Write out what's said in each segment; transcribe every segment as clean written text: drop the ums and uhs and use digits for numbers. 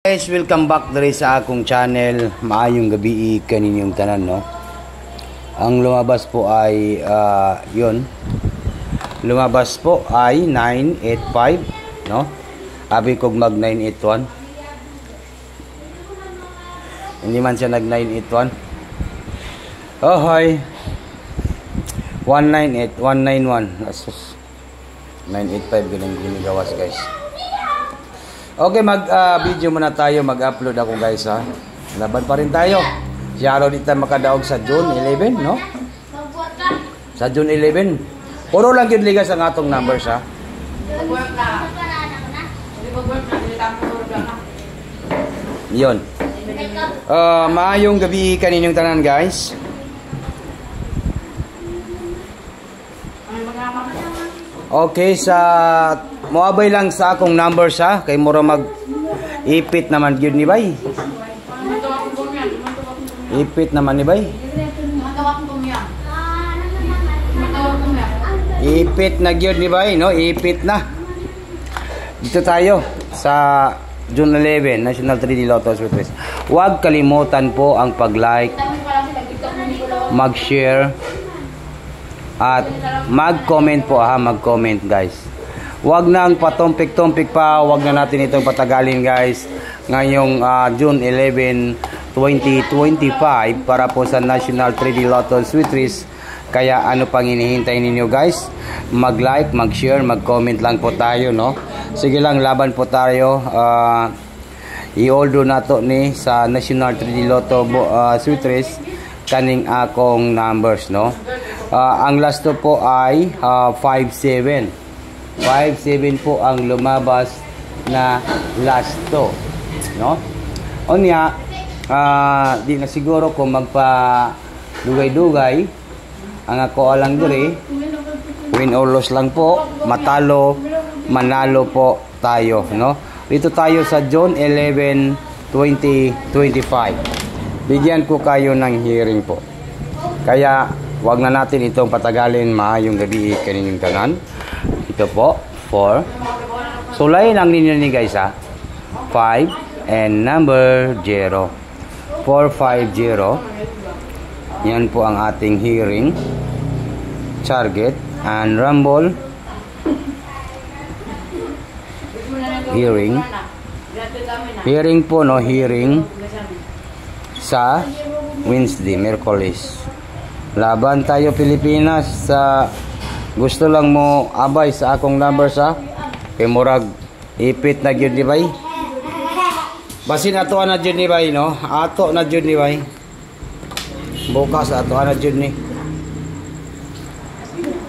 Guys, welcome back diri sa akong channel. Maayong gabi kaninyong tanan, no. Ang lumabas po ay yun. Lumabas po ay 985, no. Abi kog mag 981. Hindi man siya nag 981. Oh, hi. 198, 191. Asus. 985 ganun ginigawas, guys. Okay, mag-video muna tayo. Mag-upload ako, guys, ha. Laban pa rin tayo. Si araw dito makadaog sa June 11, no? Sa June 11. Puro lang yun ligas ang atong numbers, ha. Yun. Maayong gabi kaninyong tanan, guys. Okay, moabay lang sa akong numbers, ha. Kay mura mag-ipit naman yun ni Bay. Ipit naman ni Bay. Ipit na yun ni Bay, no? Ipit na. Dito tayo sa June 11, National 3D Lotto Surprise. Huwag kalimutan po ang pag-like, mag-share, at mag-comment po, ha. Mag-comment, guys. Huwag nang patumpik-tumpik pa. Huwag na natin itong patagalin, guys. Ngayong June 11, 2025 para po sa National 3D Lotto Surprise. Kaya ano pang hinihintay ninyo, guys? Mag-like, mag-share, mag-comment lang po tayo, no? Sige lang, laban po tayo. I-order na to ni sa National 3D Lotto Surprise kaning akong numbers, no? Ang last to po ay 57. 57 po ang lumabas na last to, no? Onya, di na siguro kung magpa-dugay-dugay ang ako alang diri, win or loss lang po, matalo, manalo po tayo, no? Dito tayo sa June 11, 2025. Bigyan ko kayo ng hearing po. Kaya wag na natin itong patagalin. Maayong gabi kaninyong tanan. Ito po, 4. Sulayin ang ninyo ni guys, ha. 5 and number 0. 450. Yan po ang ating hearing. Target and rumble. Hearing. Hearing po, no, hearing sa Wednesday, Merkulis. Laban tayo Pilipinas. Gusto lang mo abay sa akong numbers, ha. Kay murag ipit na gyud ni Bay. Basin ato na gyud ni Bay, no. Ato na gyud ni Bay. Bukas ato na gyud ni.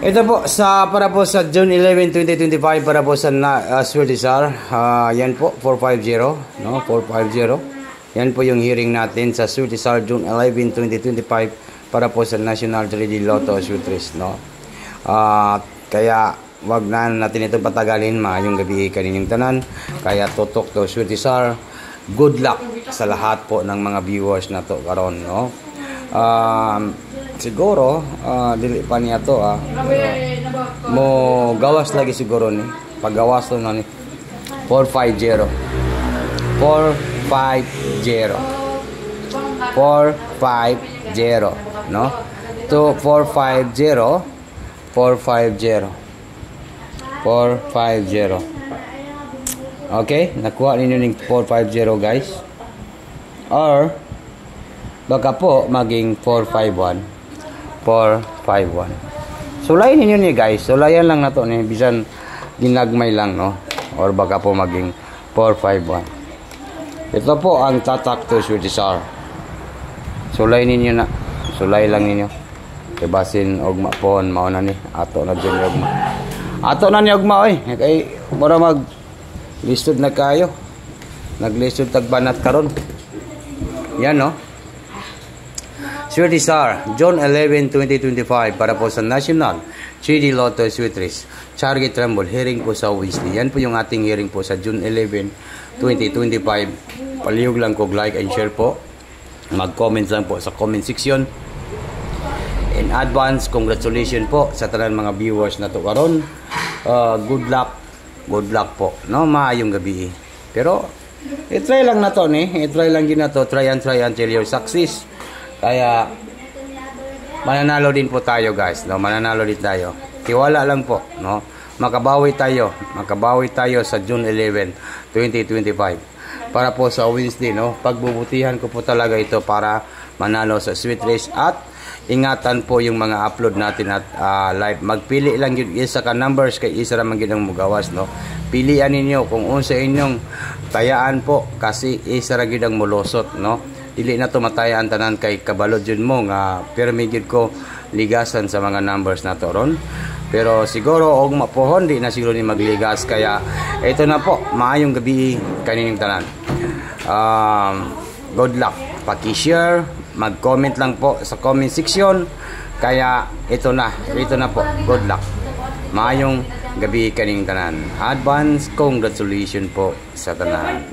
Ito po para po sa June 11, 2025 para po sa Swertizar. Yan po 450, no, 450. Yan po yung hearing natin sa Swertizar June 11, 2025 para po sa National 3D Lotto Surprise, no. Kaya wag na natin itong patagalin. Maayong gabi kaninyong tanan. Kaya tutok to Swertizar. Good luck sa lahat po ng mga viewers na to karon, no. Siguro dili pa niya to, mo gawas lagi siguro ni. Paggawas to na ni 450. 450. 450, no. To 450. 450. 450. Okay, nakuha ninyo ng 450, guys. Or baka po maging 451. 451. Sulayin ninyo ni, guys. Sulayan lang na to ni, bisan ginagmay lang, no. Or baka po maging 451. Ito po ang tatak to Swertizar. Sulay ninyo na. Sulay lang ninyo. Basin ogma pon mao na ni ato na dyan ogma. Ato na ni ogma, oy. Kay mura mag listod na kayo. Naglistod tagbanat karon. Yan, no. Swertizar June 11, 2025 para po sa National 3D Lotto Surprise. Target rumble hearing po sa Wednesday. Yan po yung ating hearing po sa June 11, 2025. Palihog lang kog like and share po. Mag-comment lang po sa comment section. In advance, congratulations po sa tanan mga viewers na to karon. Good luck po, no. Maayong gabi. Pero I-try lang na to ni, i-try lang din na to, try until you success. Kaya mananalo din po tayo guys, no? Mananalo din tayo. Tiwala lang po, no? Makabawi tayo sa June 11, 2025. Para po sa Wednesday, no? Pagbubutihan ko po talaga ito para manalo sa Sweet Race at ingatan po yung mga upload natin at live. Magpili lang yun isa ka numbers kay isa ra man gyud ang mugawas, no? Pilian ninyo kung unsa inyong tayaan po kasi isa ra gyud ang mulusot, no? Dili na to matayaan tanan kay kabalod jud mo nga pirmi gyud ko ligasan sa mga numbers na to ron. Pero siguro og mapuhon di na siguro ni magligas kaya ito na po, maayong gabi kanining tanan. Good luck. Paki-share, mag-comment lang po sa comment section. Kaya ito na po. Good luck. Maayong gabi kaning tanan. Advance congratulations po sa tanan.